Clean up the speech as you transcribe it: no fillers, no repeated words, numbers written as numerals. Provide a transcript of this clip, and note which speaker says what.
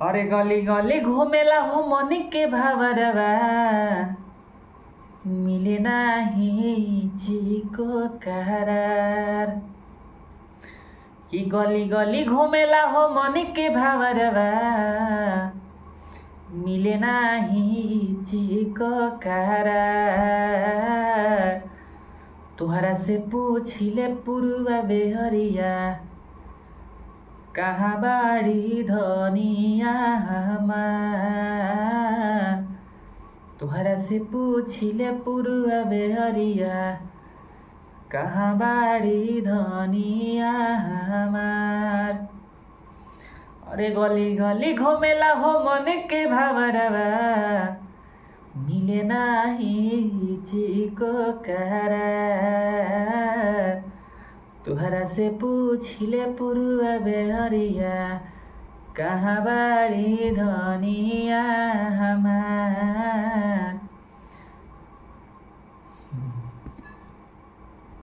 Speaker 1: अरे गली गली घूमेला हो मन के भावरवा मिले नाही जीको करार कि गली गली घूमेला हो मन के भावरवा मिले नाही जीको करार। तुहरा से पूछिले पुरुआ बेहरिया कहाँ बाड़ी धनिया हमार। तुहरा से पूछिले पुरुआ बेहरिया कहाँ बाड़ी धनिया हमार। अरे गली गली घूमेला हो मन के भावरवा मिले नाही जीको करार। तुहरा से पूछिले पुरुआ बेहरिया कहाँ बाड़ी धनिया